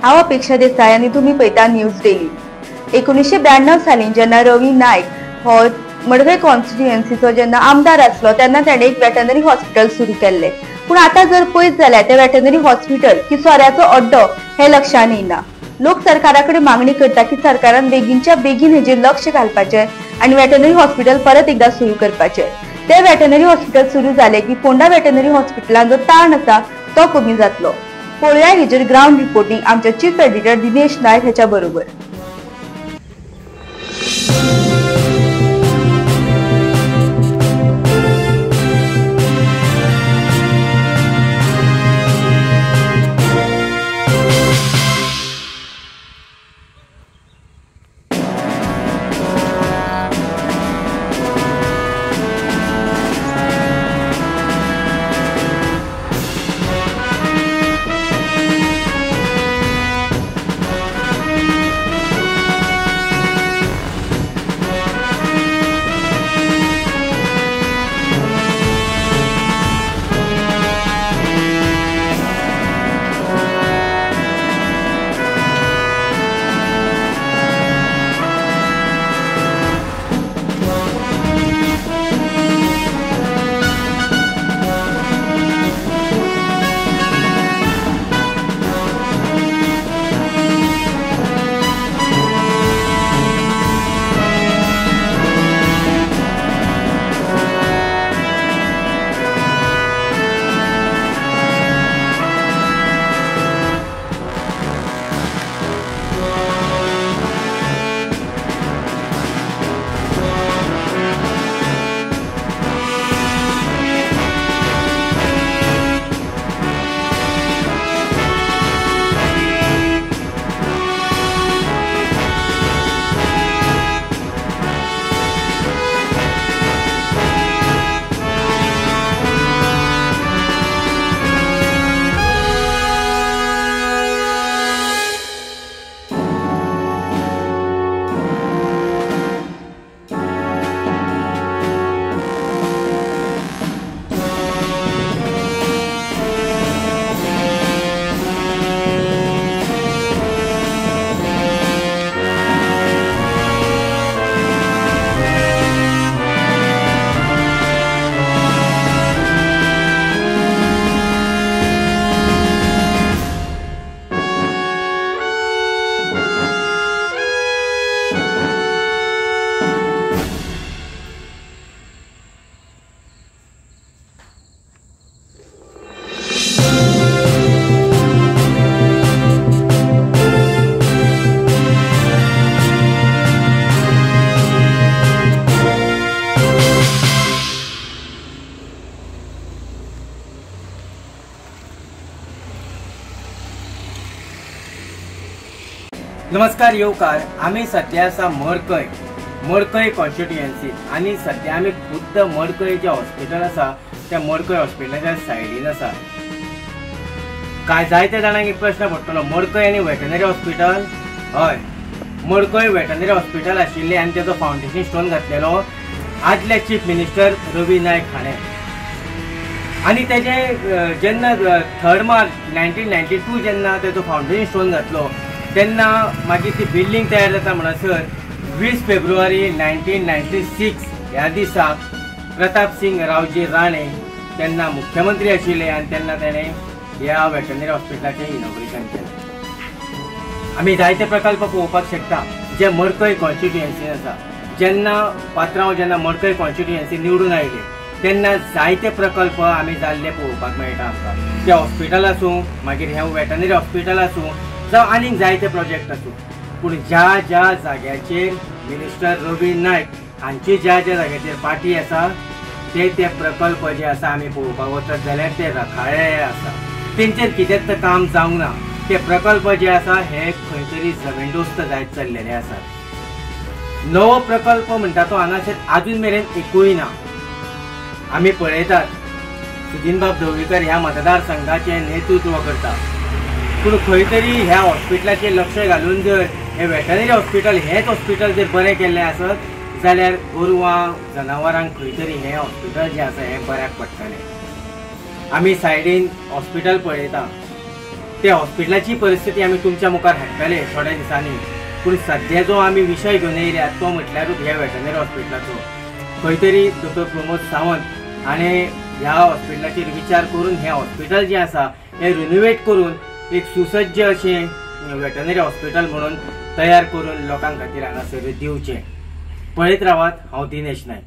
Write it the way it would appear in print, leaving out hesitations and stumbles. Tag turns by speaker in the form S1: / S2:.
S1: हांव अपेक्षा देसाय आनी तुमी पळयता न्यूज डेली। 1992 साली जेन्ना रवी नायक हो मडकय कॉन्स्टिट्युएन्सीचो जेन्ना आमदार आसलो तेन्ना ताणें एक वेटनरी हॉस्पिटल सुरू केल्लें। पूण आतां जर पळयत जाल्यार तें वेटनरी हॉस्पिटल की सोऱ्याचो अड्डो हें लक्षांत येना। लोक सरकारा कडेन मागणी करता की सरकारान बेगीनच्या बेगीन हेजेर लक्ष घालपाचें आनी वेटनरी हॉस्पिटल परत एकदा सुरू करपाचें। तें वेटनरी हॉस्पिटल सुरू जालें की फोंडा वेटनरी हॉस्पिटलान जो ताण आसा तो कमी जातलो। पळोवया हेजेर ग्राउंड रिपोर्टिंग आमचे चीफ एडिटर दिनेश नायक हेच्या बरोबर।
S2: नमस्कार येवकार। आम्ही सध्या आसा मडकय कॉन्स्टिट्युएन्सी आणि सध्या आम्ही खुद्द मडकय जे हॉस्पिटल आसा त्या मडकय हॉस्पिटलाच्या सायडीन आसा। काय जायत्या जाणांक एक प्रश्न पडटलो, मडकय आनी वेटनरी हॉस्पिटल? हय, मडकय वेटनरी हॉस्पिटल आशिल्ले आनी तेजो फाउंडेशन स्टोन घातलेलो आदले चीफ मिनिस्टर रवी नायक हाणें। आणि तेजे जेन्ना 3 मार्च 1992 जेन्ना तेजो फाउंडेशन स्टोन घातलो तेन्ना मागीर ती बिल्डिंग तयार जाता म्हणसर 20 फेब्रुवारी 1996 ह्या दिसा प्रताप सिंग रावजी राणे तेन्ना मुख्यमंत्री आशिल्ले आनी तेन्ना तेणें ह्या वेटनरी हॉस्पिटलाचें इनॉग्रेशन केलें। आमी जायते प्रकल्प पळोवपाक शकता जे मडकय कॉन्स्टिट्युएन्सीन आसा। जेन्ना पात्रांव जेन्ना मडकय कॉन्स्टिट्युएन्सी निवडून आयले तेन्ना जायते प्रकल्प आमी जाल्ले पळोवपाक मेळटा आमकां। ते हॉस्पिटल आसूं, मागीर हें वेटनरी हॉस्पिटल आसूं, जावं आनीक जायते प्रोजेक्ट आसूं, पूण ज्या जाग्याचेर मिनिस्टर रवी नायक हांची ज्या जाग्याचेर पार्टी आसा ते प्रकल्प जे आसा आमी पळोवपाक वचत जाल्यार ते रखाळे आसा। तेंचेर कितेंच काम जावंक ना। ते प्रकल्प जे आसा हे खंय तरी जमीनदोस्त जायत चल्लेले आसात। नवो प्रकल्प म्हणटा तो हांगासर अजून मेरेन एकूय ना। आमी पळयतात सुदीनबाब ढवळीकर ह्या मतदारसंघाचे नेतृत्व करता, पूण खंय तरी ह्या हॉस्पिटलाचेर लक्ष घालून जर हे वेटनरी हॉस्पिटल हेच हॉस्पिटल जर बरें केल्लें आसत जाल्यार गोरवां जनावरांक खंय तरी हें हॉस्पिटल जें आसा हें बऱ्याक पडटलें। आमी सायडीन हॉस्पिटल पळयता, त्या हॉस्पिटलाची परिस्थिती आम्ही तुमच्या मुखार हाडटले थोड्या दिसांनी. पूण सध्या जो आम्ही विषय घेवन येयल्यात तो म्हटल्यारूच ह्या वेटनरी हॉस्पिटलाचो. खंय तरी डॉक्टर प्रमोद सावंत हाणें ह्या हॉस्पिटलाचेर विचार करून हें हॉस्पिटल जें आसा हें रिनोवेट करून एक सुसज्ज अशें वेटनरी हॉस्पिटल म्हणून तयार करून लोकां खातीर हांगासर दिवचें. पळयत रावात. हांव दिनेश नायक.